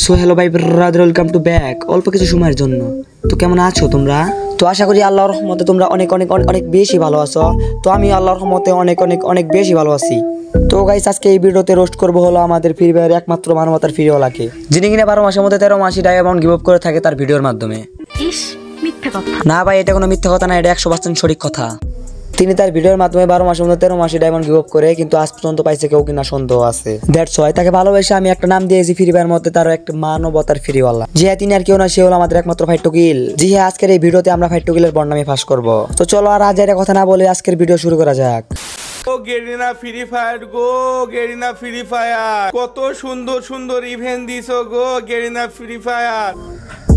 So hello ভাই brother, welcome to back. অল্প কিছু সময়ের জন্য তো কেমন আছো তোমরা? তো আশা করি আল্লাহর রহমতে তোমরা অনেক অনেক অনেক বেশি ভালো আছো। তো আমি আল্লাহর রহমতে অনেক অনেক অনেক বেশি ভালো আছি। তো গাইস, আজকে এই ভিডিওতে রোস্ট করবো হলো আমাদের ফ্রি ফায়ারের একমাত্র মানবতার ফ্রিওয়ালাকে, যিনি কিনা 12 মাসের মধ্যে 13 মাসি ডায়মন্ড গিভ আপ করে থাকে তার ভিডিওর মাধ্যমে। না ভাই, এটা কোনো মিথ্যা কথা না, এটা 100% সঠিক কথা। তিনি তার ভিডিওর মাধ্যমে 12 মাসের মধ্যে 13 মাসি ডায়মন্ড গিভ আপ করে, কিন্তু আজ পর্যন্ত পাইছে কেউ কিনা সন্দেহ আছে। দ্যাটস ওয়াই তাকে ভালোবেসে আমি একটা নাম দিয়েছি ফ্রি ফায়ার মধ্যে, তার একটা মানবতার ফ্রিওয়ালা। জি হ্যাঁ, তিনি আর কেউ না, সে হলো আমাদের একমাত্র ফাইট টু কিল। জি হ্যাঁ, আজকের এই ভিডিওতে আমরা ফাইট টু কিলের বর্ণামি ফাঁস করবো। তো চলো আর আজ এর কথা না বলে আজকের ভিডিও শুরু করা যাক। গো গেরিনা ফ্রি ফায়ার, গো গেরিনা ফ্রি ফায়ার, কত সুন্দর সুন্দর ইভেন্ট দিছো গো গেরিনা ফ্রি ফায়ার।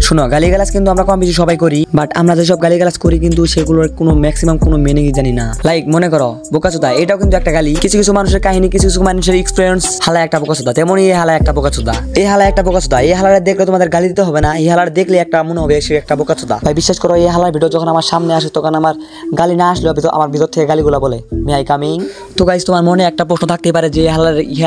শোনো, গালিগালাজ কিন্তু আমরা কম বেশি সবাই করি, বাট আমরা যেসব গালিগালাজ করি কিন্তু সেগুলোর কোনো ম্যাক্সিমাম কোনো মিনিংই জানি না। লাইক মনে করো বোকাচোদা, এটাও কিন্তু একটা গালি। কিছু কিছু মানুষের কাহিনী, কিছু কিছু মানুষের এক্সপিরিয়েন্স, হালা একটা বোকাচোদা, তেমনই এই হালা একটা বোকাচোদা। এই হালা একটা বোকাচোদা, এই হালার দেখলে তোমাদের গালি দিতে হবে না, এই হালার দেখলে একটা মনে হবে সে একটা বোকাচোদা। ভাই বিশ্বাস করো, এই হালার ভিডিও যখন আমার সামনে আসে তখন আমার গালি না আসলেও আমার ভিতর থেকে গালিগুলা বলে মে আই কামিং। তো গাইস, তোমার মনে একটা প্রশ্ন থাকতেই পারে যে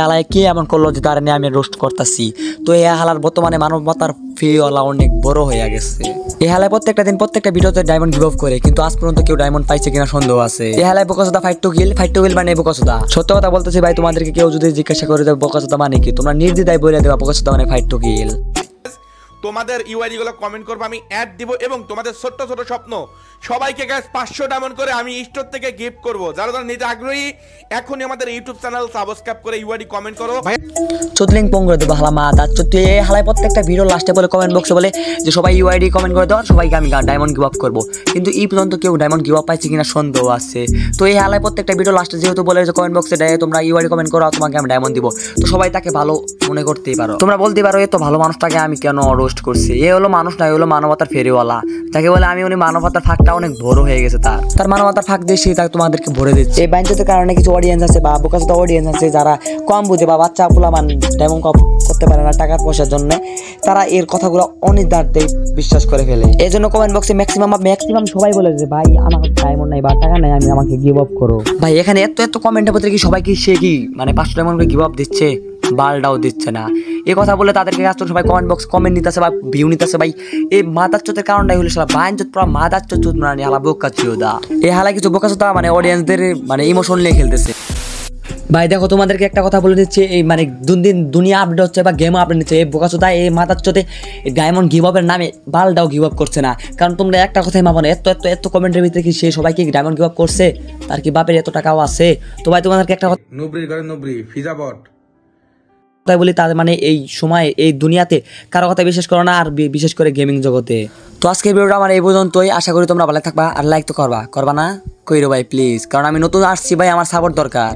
হালায় কে এমন করলো যে তার নিয়ে আমি রোস্ট করতেছি। তো এই হালার বর্তমানে মানবতার ফ্রিওয়ালা অনেক বড় হয়ে গেছে। এই হালায় প্রত্যেকটা দিন প্রত্যেকটা ভিডিওতে ডায়মন্ড গিভ আপ করে, কিন্তু আজ পর্যন্ত কেউ ডায়মন্ড পাইছে কিনা সন্দেহ আছে। এই হালায় বোকাচোদা ফাইট টু কিল মানে বোকাচোদা। সত্য কথা বলতেছি ভাই, তোমাদেরকে কেউ যদি জিজ্ঞাসা করে দেবে বোকাচোদা মানে কি, তোমরা নির্দ্বিধায় বলে দেবা বোকাচোদা মানে ফাইট টু কিল। তোমাদের ইউআইডি গুলো কমেন্ট করবো, আমি অ্যাড দিব, এবং তোমাদের ছোট্ট ছোট স্বপ্ন সবাইকে গ্যাস 500 ডায়মন্ড করে আমি স্টোর থেকে গিফট করব। যারা যারা নিতে আগ্রহী এখনই আমাদের ইউটিউব চ্যানেল সাবস্ক্রাইব করে ইউআইডি কমেন্ট করো ভাই। চোদলিং পং করে দেবো হালা মা দাঁত চোদ্দ। এই হালায় প্রত্যেকটা ভিডিও লাস্টে বলে কমেন্ট বক্সে বলে যে সবাই ইউআইডি কমেন্ট করে দেওয়ার, সবাইকে আমি ডায়মন্ড গিভ আপ করবো, কিন্তু এই পর্যন্ত কেউ ডায়মন্ড গিভ আপ পাইছে কিনা সন্দেহ আছে। তো এই হালায় প্রত্যেকটা ভিডিও লাস্টে যেহেতু বলে যে কমেন্ট বক্সে তোমরা ইউআইডি কমেন্ট করো, তোমাকে আমি ডায়মন্ড দিব, তো সবাই তাকে ভালো মনে করতেই পারো। তোমরা বলতে পারো এ তো ভালো মানুষটাকে আমি কেন রোস্ট করছি, এ হলো মানুষ না, এ হলো মানবতার ফেরিওয়ালা, যাকে বলে আমি উনি মানবতার ফাঁকটা অনেক বড় হয়ে গেছে তার মানবতার ফাঁক দিয়ে সে তাকে তোমাদেরকে ভরে দিচ্ছে। এই বাইনচোদের কারণে কিছু অডিয়েন্স আছে বা বোকাচোদা অডিয়েন্স আছে যারা কম বুঝে বা বাচ্চা পোলামান ডায়মন্ড করতে পারে না টাকার পয়সার জন্য, তারা এর কথাগুলো অনির্দ্বিধায় বিশ্বাস করে ফেলে। এই জন্য কমেন্ট বক্সে ম্যাক্সিমাম সবাই বলে যে ভাই আমার ডায়মন্ড নাই বা টাকা নাই, আমাকে গিভ আপ করো। ভাই এখানে এত কমেন্টের ভিতরে কি সবাই কি সে কি মানে 500 ডায়মন্ড করে গিভ আপ দিচ্ছে? বালটাও দিচ্ছে না। এই কথা বলে তাদেরকে কাজ সবাই কমেন্ট বক্স কমেন্ট নিতেছে বা ভিউ নিতেছে। ভাই এই মাদার চোতের কারণটাই হলো সালা বাইনচোদ, পুরো মাদার চোদ মানে হালা বোকাচোদা। এই হালা কিছু বোকাচোদা মানে অডিয়েন্সদের মানে ইমোশন নিয়ে খেলতেছে। ভাই দেখো, তোমাদেরকে একটা কথা বলে দিচ্ছে, এই মানে দিন দুনিয়া আপডেট হচ্ছে বা গেম আপডেট নিচ্ছে, এই বোকাচোদা এই মাদার চোদে ডায়মন্ড গিভ আপের নামে বালটাও গিভ আপ করছে না। কারণ তোমরা একটা কথাই মাপো না, এত কমেন্টের ভিতরে কি সে সবাইকে ডায়মন্ড গিভ আপ করছে? তার কি বাপের এত টাকাও আছে? তো ভাই তোমাদেরকে একটা কথা নুবরির ঘরে নুবরি ফিজাবট তাই বলি, তার মানে এই সময় এই দুনিয়াতে কারো কথা বিশ্বাস করো না, আর বিশেষ করে গেমিং জগতে। তো আজকের ভিডিওটা আমার এই পর্যন্তই। আশা করি তোমরা ভালো থাকবা, আর লাইক তো করবা না কইরো ভাই প্লিজ, কারণ আমি নতুন আসছি ভাই, আমার সাপোর্ট দরকার।